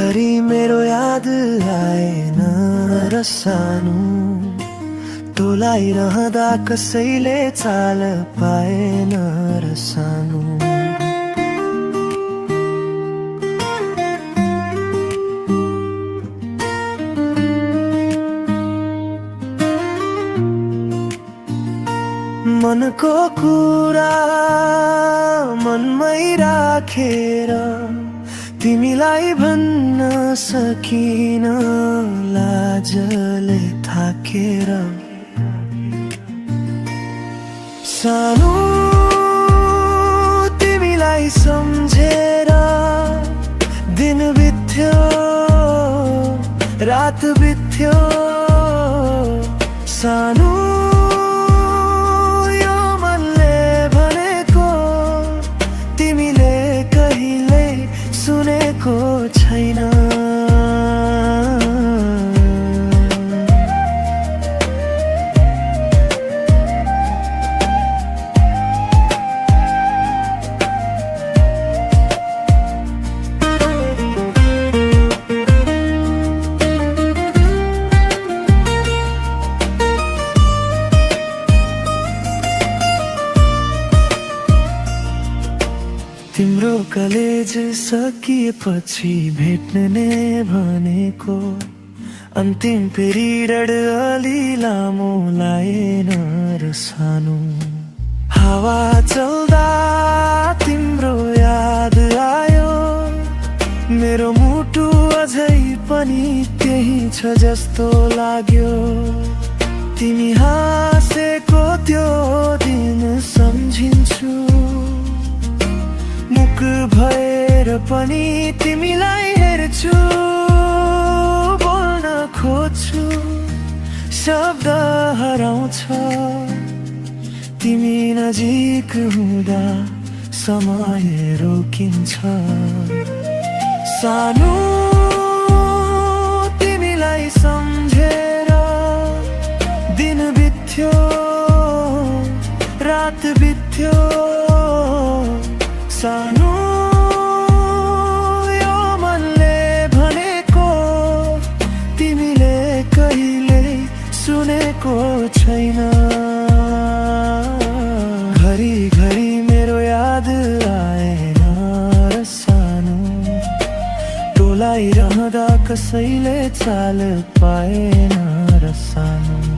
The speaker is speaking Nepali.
घरी मेरो याद आएन र सानो टोलाइरहँदा कसैले चाल पाएन र सानो। मनको कुरा मनमै राखेर तिमीलाई भन्न सकिन लाजले थाकेर। सानो तिमीलाई सम्झेर दिन बित्यो रात बित्यो। सानो यो मनले भनेको तिमीले कहिल्यै सुनेको छैन। तिम्रो कलेज सकिएपछि भेट्ने भनेको अन्तिम पिरियड अलि लामो लाएन र सानो। हावा चल्दा तिम्रो याद आयो मेरो मुटु अझै पनि त्यही छ जस्तो लाग्यो। तिमी हाँसेको त्यो दिन सम्झिन्छु मुख भएर पनि तिमीलाई हेर्छु। बोल्न खोज्छु शब्द हराउँछ तिमी नजिक हुँदा समय रोकिन्छ। सानो तिमीलाई सम्झेर दिन बित्यो रात बित्यो। सानो यो मनले भनेको तिमीले कहिल्यै सुनेको छैन। घरी घरी मेरो याद आएन र सानो टोलाइरहँदा कसैले चाल पाएन र सानो।